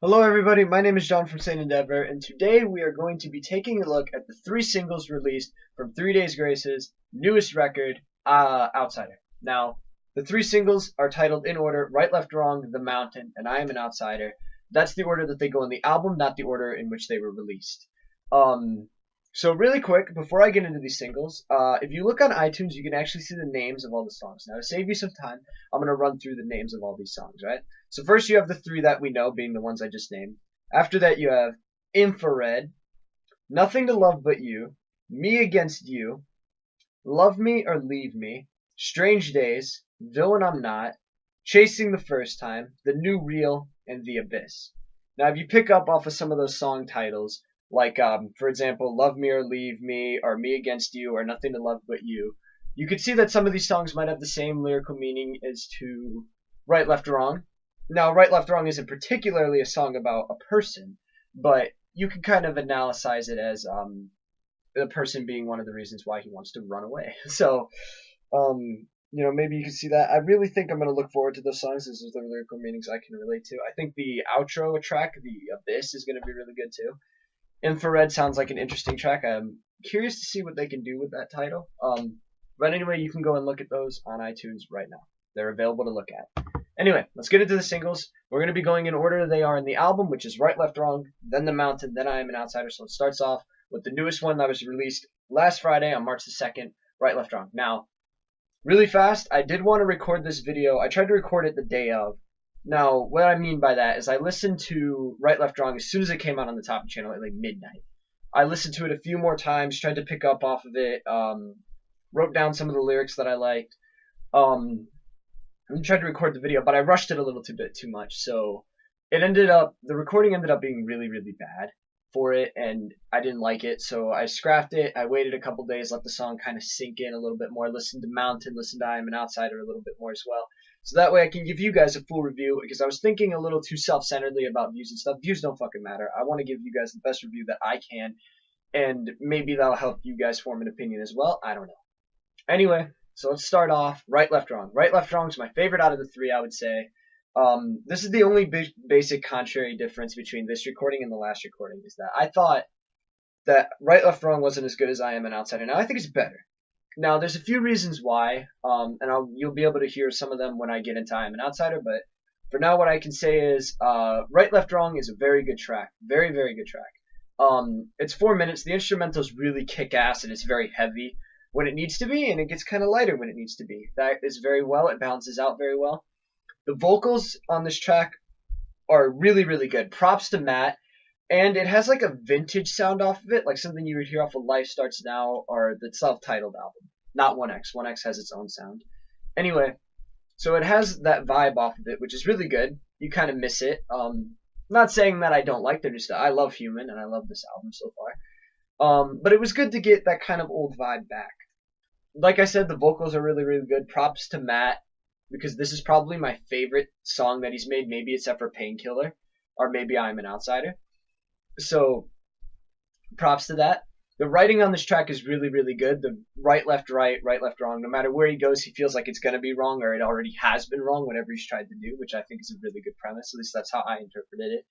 Hello everybody, my name is John from St. Endeavor, and today we are going to be taking a look at the three singles released from 3 Days Grace's newest record, Outsider. Now, the three singles are titled in order, Right, Left, Wrong, The Mountain, and I Am an Outsider. That's the order that they go in the album, not the order in which they were released. Um, so really quick, before I get into these singles, if you look on iTunes, you can actually see the names of all the songs. Now, to save you some time, I'm going to run through the names of all these songs, right? So first you have the three that we know, being the ones I just named. After that you have Infra-Red, Nothing to Love But You, Me Against You, Love Me or Leave Me, Strange Days, Villain I'm Not, Chasing the First Time, The New Real, and The Abyss. Now if you pick up off of some of those song titles, like for example, Love Me or Leave Me, or Me Against You, or Nothing to Love But you could see that some of these songs might have the same lyrical meaning as to Right, Left, Wrong. Now, Right, Left, Wrong isn't particularly a song about a person, but you can kind of analyze it as the person being one of the reasons why he wants to run away. So, maybe you can see that. I really think I'm going to look forward to those songs. These are the lyrical meanings I can relate to. I think the outro track, The Abyss, is going to be really good too. Infrared sounds like an interesting track. I'm curious to see what they can do with that title. But anyway, you can go and look at those on iTunes right now. They're available to look at. Anyway, let's get into the singles. We're going to be going in order they are in the album, which is Right, Left, Wrong, then The Mountain, then I Am an Outsider. So it starts off with the newest one that was released last Friday on March the 2nd, Right, Left, Wrong. Now, really fast, I did want to record this video. I tried to record it the day of. Now, what I mean by that is I listened to Right, Left, Wrong as soon as it came out on the top channel at like midnight. I listened to it a few more times, tried to pick up off of it, wrote down some of the lyrics that I liked. I tried to record the video, but I rushed it a little bit too much, so the recording ended up being really, really bad for it, and I didn't like it, so I scrapped it. I waited a couple days, let the song kind of sink in a little bit more, listened to Mountain, listened to I Am an Outsider a little bit more as well. So that way I can give you guys a full review, because I was thinking a little too self-centeredly about views and stuff. Views don't fucking matter. I want to give you guys the best review that I can, and maybe that'll help you guys form an opinion as well. I don't know. Anyway, so let's start off Right, Left, Wrong. Right, Left, Wrong is my favorite out of the three, I would say. This is the only basic contrary difference between this recording and the last recording, is that I thought that Right, Left, Wrong wasn't as good as I Am an Outsider. Now I think it's better. Now there's a few reasons why, and you'll be able to hear some of them when I get into I Am an Outsider, but for now what I can say is Right, Left, Wrong is a very good track. Very, very good track. It's 4 minutes. The instrumentals really kick ass and it's very heavy when it needs to be, and it gets kind of lighter when it needs to be. That is very well. It balances out very well. The vocals on this track are really, really good. Props to Matt. And it has like a vintage sound off of it, like something you would hear off of Life Starts Now or the self-titled album. Not 1X. 1X has its own sound. Anyway, so it has that vibe off of it, which is really good. You kind of miss it. Not saying that I don't like their new stuff. I love Human, and I love this album so far. But it was good to get that kind of old vibe back. Like I said, the vocals are really, really good. Props to Matt, because this is probably my favorite song that he's made, maybe except for Painkiller, or maybe I'm an Outsider. So, props to that. The writing on this track is really, really good. The right, left, wrong. No matter where he goes, he feels like it's going to be wrong, or it already has been wrong, whatever he's tried to do, which I think is a really good premise. At least that's how I interpreted it.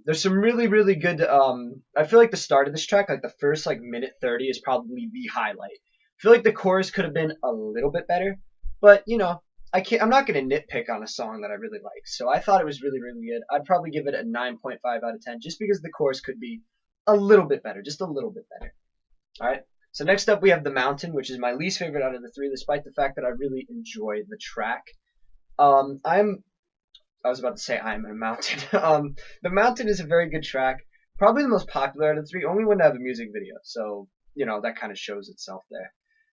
There's some really, really good, I feel like the start of this track, like the first like minute 30 is probably the highlight. I feel like the chorus could have been a little bit better, but I'm not going to nitpick on a song that I really like. So I thought it was really, really good. I'd probably give it a 9.5 out of 10 just because the chorus could be a little bit better, just a little bit better. All right. So next up we have The Mountain, which is my least favorite out of the three, despite the fact that I really enjoy the track. I was about to say I'm a Mountain. The Mountain is a very good track. Probably the most popular out of the three, only one to have a music video. So, that kind of shows itself there.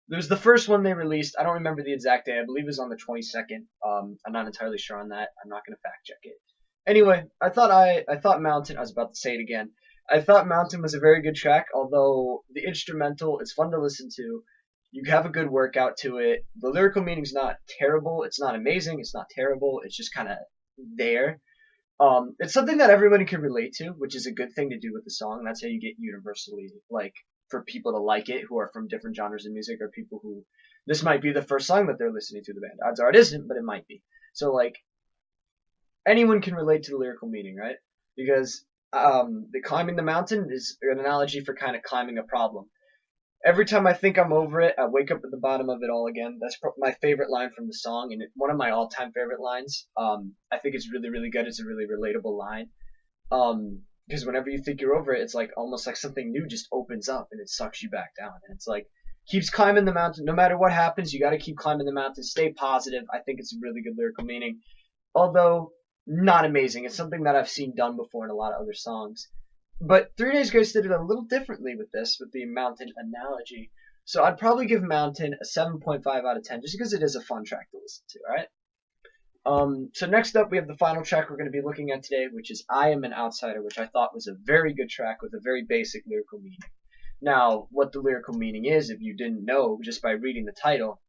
There's the first one they released. I don't remember the exact day. I believe it was on the 22nd. I'm not entirely sure on that. I'm not going to fact check it. Anyway, I thought Mountain, I was about to say it again. I thought Mountain was a very good track, although the instrumental, it's fun to listen to. You have a good workout to it. The lyrical meaning's not terrible. It's not amazing. It's not terrible. It's just kind of there. It's something that everybody can relate to, which is a good thing to do with the song. That's how you get universally, like, for people to like it who are from different genres of music, or people who this might be the first song that they're listening to the band. Odds are it isn't, but it might be. So like anyone can relate to the lyrical meaning, right? Because the climbing the mountain is an analogy for kind of climbing a problem. Every time I think I'm over it, I wake up at the bottom of it all again. That's my favorite line from the song, and one of my all-time favorite lines. I think it's really, really good. It's a really relatable line. Because whenever you think you're over it, it's like almost like something new just opens up and it sucks you back down. And it's like keeps climbing the mountain. No matter what happens, you got to keep climbing the mountain. Stay positive. I think it's a really good lyrical meaning, although not amazing. It's something that I've seen done before in a lot of other songs. But 3 Days Grace did it a little differently with this, with the mountain analogy. So I'd probably give Mountain a 7.5 out of 10, just because it is a fun track to listen to, alright? So next up, we have the final track we're going to be looking at today, which is I Am an Outsider, which I thought was a very good track with a very basic lyrical meaning. Now, what the lyrical meaning is, if you didn't know just by reading the title,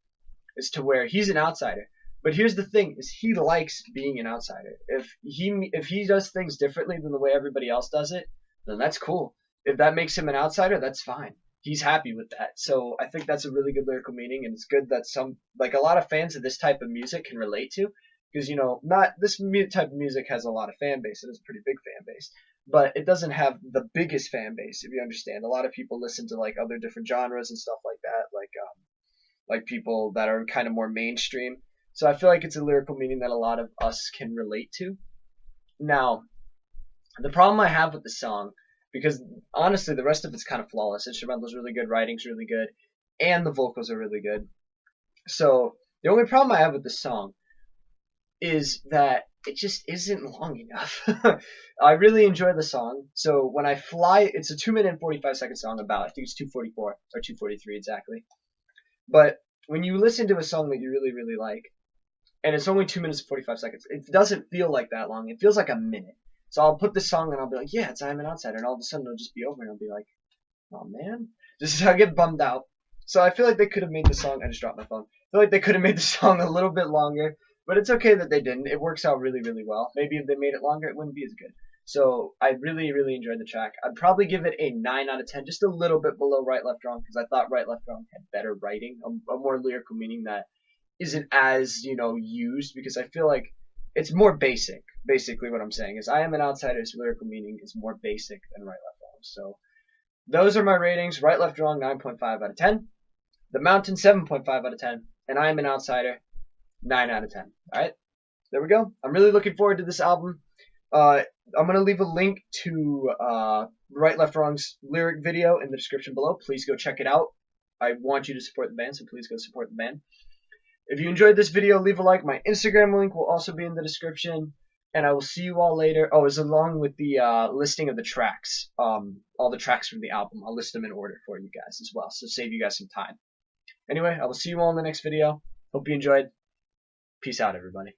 is to where he's an outsider. But here's the thing: is he likes being an outsider. If he does things differently than the way everybody else does it, then that's cool. If that makes him an outsider, that's fine. He's happy with that. So I think that's a really good lyrical meaning, and it's good that a lot of fans of this type of music can relate to, because not this type of music has a lot of fan base. It has a pretty big fan base, but it doesn't have the biggest fan base, if you understand. A lot of people listen to like other different genres and stuff like that, like people that are kind of more mainstream. So I feel like it's a lyrical meaning that a lot of us can relate to. Now, the problem I have with the song, because honestly the rest of it's kind of flawless. Instrumental's really good, writing's really good, and the vocals are really good. So the only problem I have with the song is that it just isn't long enough. I really enjoy the song. So when I fly, it's a 2-minute and 45-second song about, I think it's 2:44 or 2:43 exactly. But when you listen to a song that you really, really like, and it's only 2 minutes and 45 seconds, it doesn't feel like that long. It feels like a minute. So I'll put this song and I'll be like, yeah, it's I'm an Outsider, and all of a sudden it'll just be over and I'll be like, oh man, I get bummed out. So I feel like they could have made the song, I just dropped my phone, I feel like they could have made the song a little bit longer, but it's okay that they didn't. It works out really, really well. Maybe if they made it longer, it wouldn't be as good. So I really, really enjoyed the track. I'd probably give it a 9 out of 10, just a little bit below Right Left Wrong, because I thought Right Left Wrong had better writing, a more lyrical meaning that isn't as, used, because I feel like it's more basic. Basically what I'm saying is I Am an Outsider's lyrical meaning is more basic than Right Left Wrong. So those are my ratings. Right Left Wrong 9.5 out of 10. The Mountain 7.5 out of 10. And I Am an Outsider 9 out of 10. Alright? There we go. I'm really looking forward to this album. I'm going to leave a link to Right Left Wrong's lyric video in the description below. Please go check it out. I want you to support the band, so please go support the band. If you enjoyed this video, leave a like. My Instagram link will also be in the description. And I will see you all later. Oh, as along with the listing of the tracks. All the tracks from the album. I'll list them in order for you guys as well. So save you guys some time. Anyway, I will see you all in the next video. Hope you enjoyed. Peace out, everybody.